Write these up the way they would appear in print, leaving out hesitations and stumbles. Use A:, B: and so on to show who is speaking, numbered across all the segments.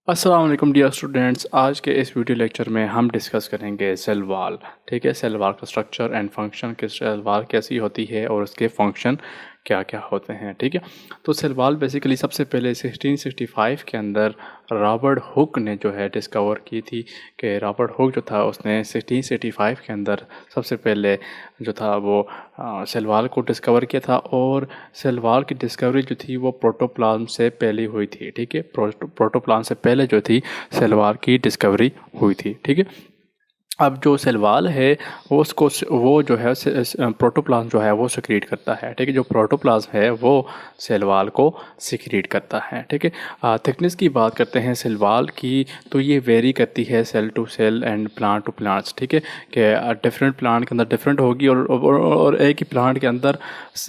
A: अस्सलाम वालेकुम dear students. आज के इस वीडियो लेक्चर में हम डिस्कस करेंगे सेल वॉल। ठीक है, सेल वॉल का स्ट्रक्चर एंड फंक्शन, कि सेल वॉल कैसी होती है और उसके फंक्शन क्या क्या होते हैं। ठीक है, तो सेल वॉल बेसिकली सबसे पहले 1665 के अंदर रॉबर्ट हुक ने जो है डिस्कवर की थी। कि रॉबर्ट हुक जो था उसने 1685 के अंदर सबसे पहले जो था वो सेल वॉल को डिस्कवर किया था। और सेल वॉल की डिस्कवरी जो थी वो प्रोटोप्लाज्म से पहले हुई थी। ठीक है, प्रोटोप्लाज्म से पहले जो थी सेल वॉल की डिस्कवरी हुई थी। ठीक है, अब जो सेल वॉल है वो जो है प्रोटोप्लाज्म जो है वो सिक्रीट करता है। ठीक है, जो प्रोटोप्लाज्म है वो सेल वॉल को सिक्रीट करता है। ठीक है, थिकनेस की बात करते हैं सेल वॉल की, तो ये वेरी करती है cell to cell and plant to plants. ठीक है, कि डिफरेंट प्लांट के अंदर डिफरेंट होगी और एक ही प्लांट के अंदर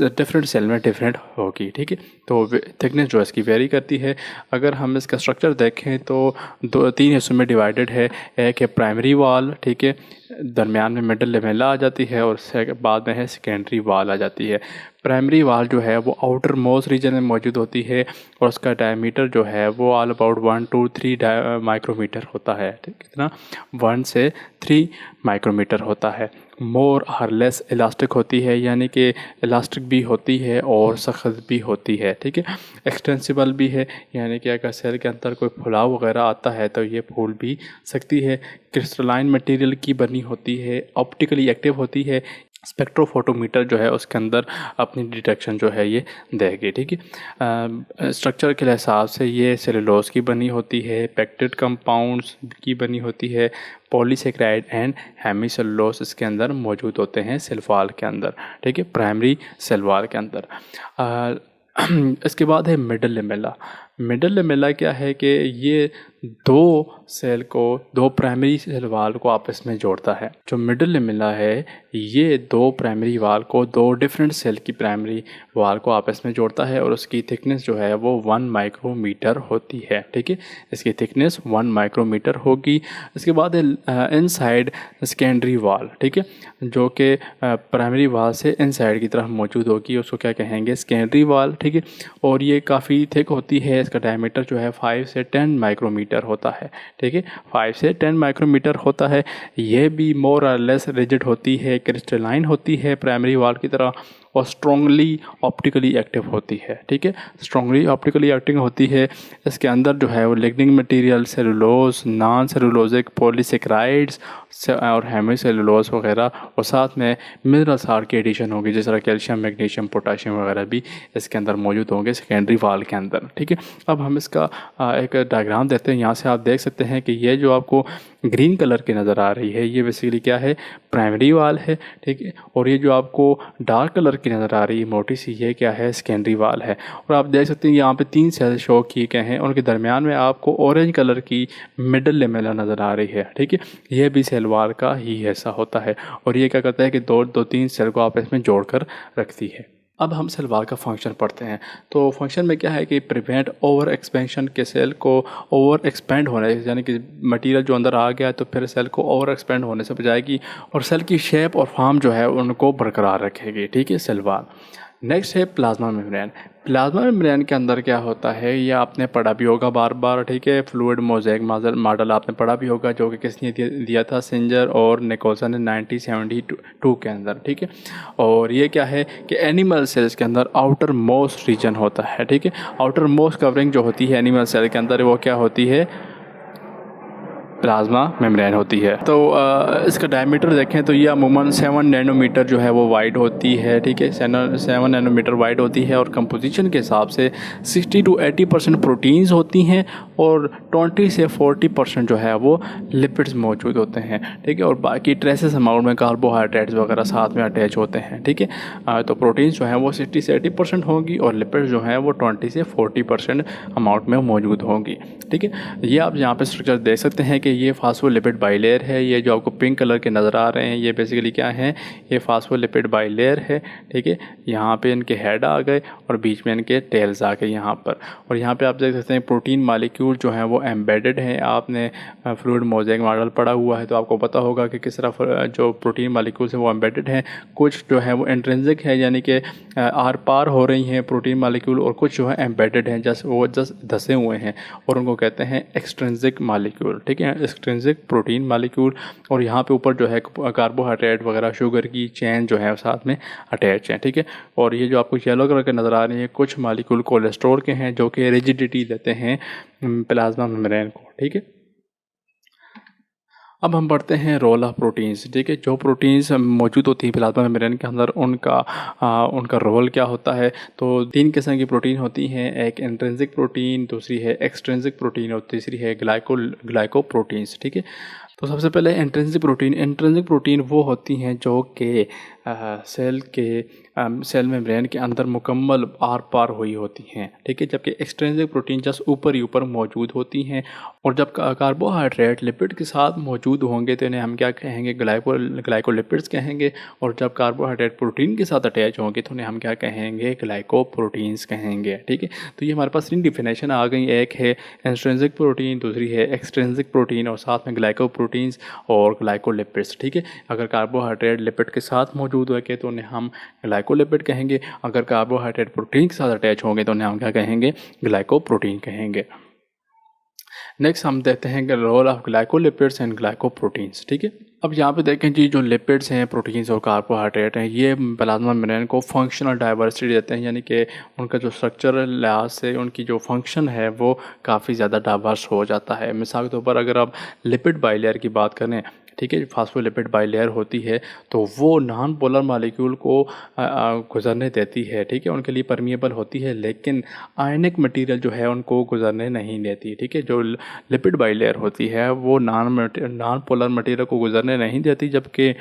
A: डिफरेंट सेल में डिफरेंट होगी। ठीक है, तो थिकनेस जो है इसकी वेरी करती है। अगर हम इसका स्ट्रक्चर देखें तो तीन हिस्सों में डिवाइडेड है। एक है प्राइमरी वॉल, ठीक है, दरमियान में मिडल लेमेला आ जाती है, और बाद में है सेकेंडरी वॉल आ जाती है। प्राइमरी वॉल जो है वो आउटर मोस्ट रीजन में मौजूद होती है और उसका डायमीटर जो है वो ऑल अबाउट 1 to 3 माइक्रोमीटर होता है। ठीक, कितना? 1 से 3 माइक्रोमीटर होता है। मोर और लेस इलास्टिक होती है, यानी कि इलास्टिक भी होती है और सख्त भी होती है। ठीक है, एक्सटेंसिबल भी है, यानी कि अगर सेल के अंदर कोई फुलाव वगैरह आता है तो ये फूल भी सकती है। क्रिस्टलाइन मटेरियल की बनी होती है, ऑप्टिकली एक्टिव होती है। स्पेक्ट्रोफोटोमीटर जो है उसके अंदर अपनी डिटेक्शन जो है ये देगी। ठीक है, स्ट्रक्चर के हिसाब से ये सेलुलोज की बनी होती है, पेक्टिड कंपाउंड्स की बनी होती है, पॉलीसेकेराइड एंड हेमीसेलुलोज इसके अंदर मौजूद होते हैं सेल वॉल के अंदर। ठीक है, प्राइमरी सेल वॉल के अंदर। इसके बाद है मिडल लेमेला। मिडल लेमेला क्या है कि ये दो प्राइमरी सेल वॉल को आपस में जोड़ता है। जो मिडल लेमेला है ये दो प्राइमरी वॉल को, दो डिफरेंट सेल की प्राइमरी वॉल को आपस में जोड़ता है, और उसकी थिकनेस जो है वो 1 माइक्रोमीटर होती है। ठीक है, इसकी थिकनेस 1 माइक्रोमीटर होगी। इसके बाद है इनसाइड सेकेंडरी वॉल। ठीक है, जो कि प्राइमरी वॉल से इनसाइड की तरफ मौजूद होगी, उसको क्या कहेंगे? Secondary wall. ठीक है, और ये काफ़ी थिक होती है। इसका डायमीटर जो है 5 से 10 माइक्रोमीटर होता है। ठीक है, 5 से 10 माइक्रोमीटर होता है। ये भी मोर और लेस रिजिड होती है, क्रिस्टलाइन होती है प्राइमरी वॉल की तरह, और स्ट्रॉन्गली ऑप्टिकली एक्टिव होती है। ठीक है, स्ट्रॉन्गली ऑप्टिकली एक्टिव होती है। इसके अंदर जो है वो lignin material, cellulose, non cellulosic polysaccharides और हेमीसेलुलोज वगैरह, और साथ में मिनरल साल्ट की एडिशन होगी, जिस तरह कैल्शियम, मैग्नीशियम, पोटाशियम वगैरह भी इसके अंदर मौजूद होंगे सेकेंडरी वॉल के अंदर। ठीक है, अब हम इसका एक डायग्राम देते हैं। यहाँ से आप देख सकते हैं कि ये जो आपको ग्रीन कलर की नज़र आ रही है ये बेसिकली क्या है? प्राइमरी वॉल है। ठीक है, और ये जो आपको डार्क कलर की नज़र आ रही है मोटी सी, ये क्या है? सेकेंडरी वॉल है। और आप देख सकते हैं यहाँ पे 3 सेल शो किए गए हैं, उनके दरमियान में आपको ऑरेंज कलर की मिडल लेमेला नज़र आ रही है। ठीक है, यह भी सेल वॉल का ही हिस्सा होता है, और ये क्या करता है कि दो तीन सेल को आपस में जोड़कर रखती है। अब हम सेल वॉल का फंक्शन पढ़ते हैं। तो फंक्शन में क्या है कि प्रिवेंट ओवर एक्सपेंशन के सेल को ओवर एक्सपेंड होने, यानी कि मटेरियल जो अंदर आ गया तो फिर सेल को ओवर एक्सपेंड होने से बचाएगी, और सेल की शेप और फॉर्म जो है उनको बरकरार रखेगी। ठीक है, सेल वॉल। नेक्स्ट है प्लाज्मा मेम्ब्रेन। प्लाज्मा मेम्ब्रेन के अंदर क्या होता है ये आपने पढ़ा भी होगा बार बार। ठीक है, फ्लूइड मोज़ेक मॉडल आपने पढ़ा भी होगा, जो कि किसने दिया था? सिंजर और निकोलसन ने 1972 के अंदर। ठीक है, और ये क्या है कि एनिमल सेल्स के अंदर आउटर मोस्ट रीजन होता है। ठीक है, आउटर मोस्ट कवरिंग जो होती है एनिमल सेल के अंदर वो क्या होती है? प्लाज्मा मेम्ब्रेन होती है। तो इसका डायमीटर देखें तो ये अमूमन 7 नैनोमीटर जो है वो वाइड होती है। ठीक है, 7 नैनोमीटर वाइड होती है, और कंपोजिशन के हिसाब से 60 to 80% प्रोटीन्स होती हैं, और 20 से 40% जो है वो लिपिड्स मौजूद होते हैं। ठीक है, और बाकी ट्रेसेस अमाउंट में कार्बोहाइड्रेट्स वगैरह साथ में अटैच होते हैं। ठीक है, तो प्रोटीन्स जो हैं वो 60 से 80% होंगी, और लिपिड्स जो हैं वो 20 से 40% अमाउंट में मौजूद होंगी। ठीक है, ये आप यहाँ पे स्ट्रक्चर देख सकते हैं कि देखिए ये फास्फोलिपिड बाइलेयर है, ये जो आपको पिंक कलर के नज़र आ रहे हैं ये बेसिकली क्या है, ये फास्फोलिपिड बाइलेयर है। ठीक है, यहाँ पे इनके हेड आ गए और बीच में इनके टेल्स आ गए यहाँ पर। और यहाँ पे आप देख सकते हैं प्रोटीन मालिक्यूल जो हैं वो एम्बेडेड हैं। आपने फ्लूइड मोज़ेक मॉडल पढ़ा हुआ है तो आपको पता होगा कि किस तरह जो प्रोटीन मालिक्यूल्स हैं वो एम्बेडेड हैं। कुछ जो है वो इंट्रिंसिक है, यानी कि आर पार हो रही हैं प्रोटीन मालिक्यूल, और कुछ जो है एम्बेडेड हैं, जस्ट धसे हुए हैं, और उनको कहते हैं एक्सट्रिंसिक मालिक्यूल। ठीक है, एक्सट्रिंसिक प्रोटीन मालिक्यूल। और यहाँ पे ऊपर जो है कार्बोहाइड्रेट वगैरह शुगर की चेन जो है साथ में अटैच है। ठीक है, और ये जो आपको येलो कलर के नज़र आ रही है कुछ मालिक्यूल कोलेस्ट्रॉल के हैं जो कि रिजिडिटी देते हैं प्लाज्मा मेम्ब्रेन को। ठीक है, अब हम बढ़ते हैं रोल ऑफ प्रोटीन्स। ठीक है, जो प्रोटीन्स मौजूद होती हैं प्लाज्मा मेम्ब्रेन के अंदर उनका रोल क्या होता है। तो 3 किस्म की प्रोटीन होती हैं, एक इंट्रिंसिक प्रोटीन, दूसरी है एक्सट्रिंसिक प्रोटीन और तीसरी है ग्लाइकोप्रोटीन्स। ठीक है, तो सबसे पहले इंट्रिंसिक प्रोटीन वो होती हैं जो कि सेल मेम्ब्रेन के अंदर मुकम्मल आर पार हुई होती हैं। ठीक है, जबकि एक्सट्रिंसिक प्रोटीन जस्ट ऊपर ही ऊपर मौजूद होती हैं। और जब कार्बोहाइड्रेट लिपिड के साथ मौजूद होंगे तो इन्हें हम क्या कहेंगे, ग्लाइकोलिपिड्स कहेंगे। और जब कार्बोहाइड्रेट प्रोटीन के साथ अटैच होंगे तो उन्हें हम क्या कहेंगे, ग्लाइकोप्रोटीन्स कहेंगे। ठीक है, तो ये हमारे पास 3 डिफिनेशन आ गई, एक है इंट्रिंसिक प्रोटीन, दूसरी है एक्सट्रिंसिक प्रोटीन और साथ में ग्लाइकोप्रोटीन्स और ग्लाइकोलिपिड्स। ठीक है, अगर कार्बोहाइड्रेट लिपिड के साथ मौजूद होंगे तो उन्हें हम ग्लाइकोलिपिड कहेंगे, अगर कार्बोहाइड्रेट प्रोटीन के साथ अटैच होंगे तो उन्हें हम क्या कहेंगे, ग्लाइकोप्रोटीन कहेंगे। नेक्स्ट हम देखते हैं role of glycolipids and glycoproteins. ठीक है, अब यहाँ पे देखें जी, जो लिपिड्स हैं, प्रोटीन्स और कार्बोहाइड्रेट हैं, ये प्लाज्मा मेम्ब्रेन को फंक्शनल डाइवर्सिटी देते हैं, यानी कि उनका जो स्ट्रक्चरल लिहाज से उनकी जो फंक्शन है वो काफ़ी ज़्यादा डाइवर्स हो जाता है। मिसाल के तौर पर अगर आप लिपिड बाइलेयर की बात करें, ठीक है, फास्फोलिपिड बाइलेयर होती है तो वो नॉन पोलर मालिक्यूल को गुजरने देती है। ठीक है, उनके लिए परमिएबल होती है, लेकिन आयनिक मटेरियल जो है उनको गुजरने नहीं देती। ठीक है, जो लिपिड बाइलेयर होती है वो नॉन पोलर मटेरियल को गुजरने नहीं देती, जबकि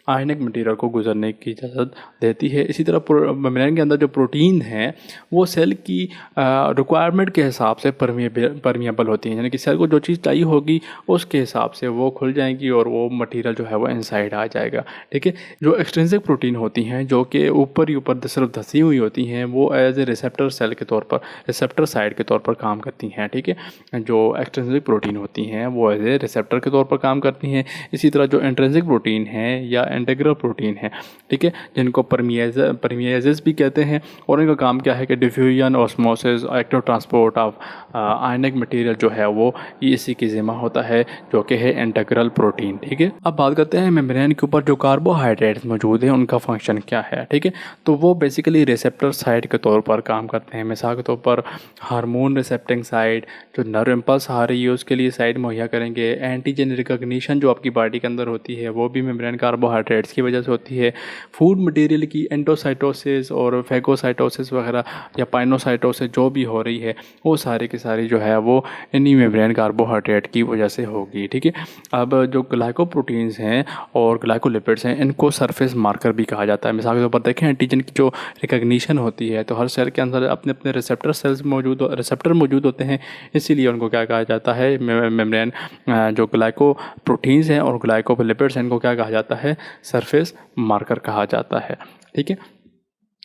A: आयनिक मटेरियल को गुजरने की इजाज़त देती है। इसी तरह मेम्ब्रेन के अंदर जो प्रोटीन हैं वो सेल की रिक्वायरमेंट के हिसाब से परमिएबल होती हैं, यानी कि सेल को जो चीज़ चाहिए होगी उसके हिसाब से वो खुल जाएंगी और वो मटेरियल जो है वो इनसाइड आ जाएगा। ठीक है, जो एक्सट्रिंसिक प्रोटीन होती हैं जो कि ऊपर ही ऊपर सिर्फ धसी हुई होती हैं, वो एज ए रिसेप्टर सेल के तौर पर, रिसेप्टर साइड के तौर पर काम करती हैं। ठीक है, जो एक्सट्रिंसिक प्रोटीन होती हैं वो एज ए रिसेप्टर के तौर पर काम करती हैं। इसी तरह जो इंट्रिंसिक प्रोटीन है या इंटीग्रल प्रोटीन है, ठीक है, जिनको परमिएजेस भी कहते हैं, और इनका काम क्या है कि diffusion, osmosis, active transport of ionic material जो है वो इसी की जिम्मा होता है, जो कि है इंटीग्रल प्रोटीन। ठीक है, अब बात करते हैं मेम्ब्रेन के ऊपर जो कार्बोहाइड्रेट्स मौजूद हैं उनका फंक्शन क्या है। ठीक है, तो वो बेसिकली रिसेप्टर साइड के तौर पर काम करते हैं। मिसाल के तौर पर हार्मोन रिसेप्टिंग साइड, जो नर्व इम्पल्स आ रही है उसके लिए साइड मुहैया करेंगे। एंटीजन रिकॉग्निशन जो आपकी बॉडी के अंदर होती है वो भी मेम्ब्रेन कार्बोहाइड्रेट्स की वजह से होती है। फूड मटेरियल की एंडोसाइटोसिस और फेगोसाइटोसिस वगैरह या पाइनोसाइटोसिस जो भी हो रही है वो सारी की सारी जो है वो इन्हीं मेम्ब्रेन कार्बोहाइड्रेट की वजह से होगी। ठीक है, अब जो ग्लाइकोप्रोटीन्स हैं और ग्लाइकोलिपिड्स हैं इनको सरफेस मार्कर भी कहा जाता है। मिसाल के तौर पर देखें, एंटीजन की जो रिकॉग्निशन होती है तो हर सेल के अंदर अपने अपने रिसेप्टर मौजूद होते हैं, इसीलिए उनको क्या कहा जाता है, मेम्ब्रेन जो ग्लाइकोप्रोटीन्स हैं और ग्लाइकोलिपिड्स हैं इनको क्या कहा जाता है, सरफेस मार्कर कहा जाता है। ठीक है,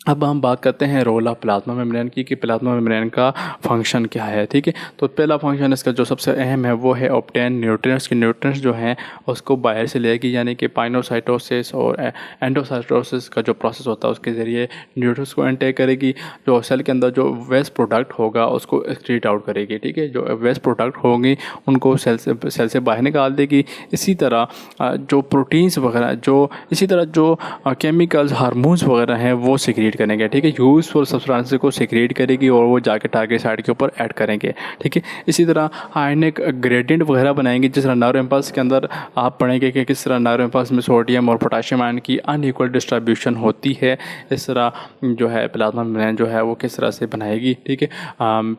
A: अब हम बात करते हैं रोल ऑफ प्लाज्मा मेम्ब्रेन की, कि प्लाज्मा मेम्ब्रेन का फंक्शन क्या है। ठीक है, तो पहला फंक्शन इसका जो सबसे अहम है वो है ऑब्टेन न्यूट्रिएंट्स। की न्यूट्रिएंट्स जो हैं उसको बाहर से लेगी, यानी कि पाइनोसाइटोसिस और एंडोसाइटोसिस का जो प्रोसेस होता है उसके ज़रिए न्यूट्रिएंट्स को इनटेक करेगी। जो सेल के अंदर जो वेस्ट प्रोडक्ट होगा उसको एक्सक्रीट आउट करेगी। ठीक है, जो वेस्ट प्रोडक्ट होंगी उनको सेल से बाहर निकाल देगी। इसी तरह जो प्रोटीन्स वगैरह इसी तरह जो केमिकल्स, हार्मोन्स वगैरह हैं वो सिक्रीट करेंगे। ठीक है, यूजफुल सब्सटेंस को सिक्रीट करेगी और वो जाके टारगेट साइड के ऊपर ऐड करेंगे। ठीक है, इसी तरह आयनिक ग्रेडियंट वगैरह बनाएंगे। जिस तरह नर्व इम्पल्स के अंदर आप पढ़ेंगे कि किस तरह नर्व इम्पल्स में सोडियम और पोटाशियम आयन की अनइक्वल डिस्ट्रीब्यूशन होती है, इस तरह जो है प्लाज्मा मेम्ब्रेन जो है वो किस तरह से बनाएगी। ठीक है,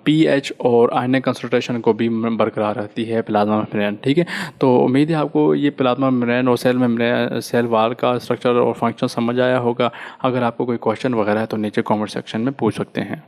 A: पीएच और आयनिक कंसंट्रेशन को भी बरकरार रखती है प्लाज्मा मेम्ब्रेन। ठीक है, तो उम्मीद है आपको ये प्लाज्मा मेम्ब्रेन और सेल वॉल का स्ट्रक्चर और फंक्शन समझ आया होगा। अगर आपको कोई क्वेश्चन वगैरह है तो नीचे कमेंट सेक्शन में पूछ सकते हैं।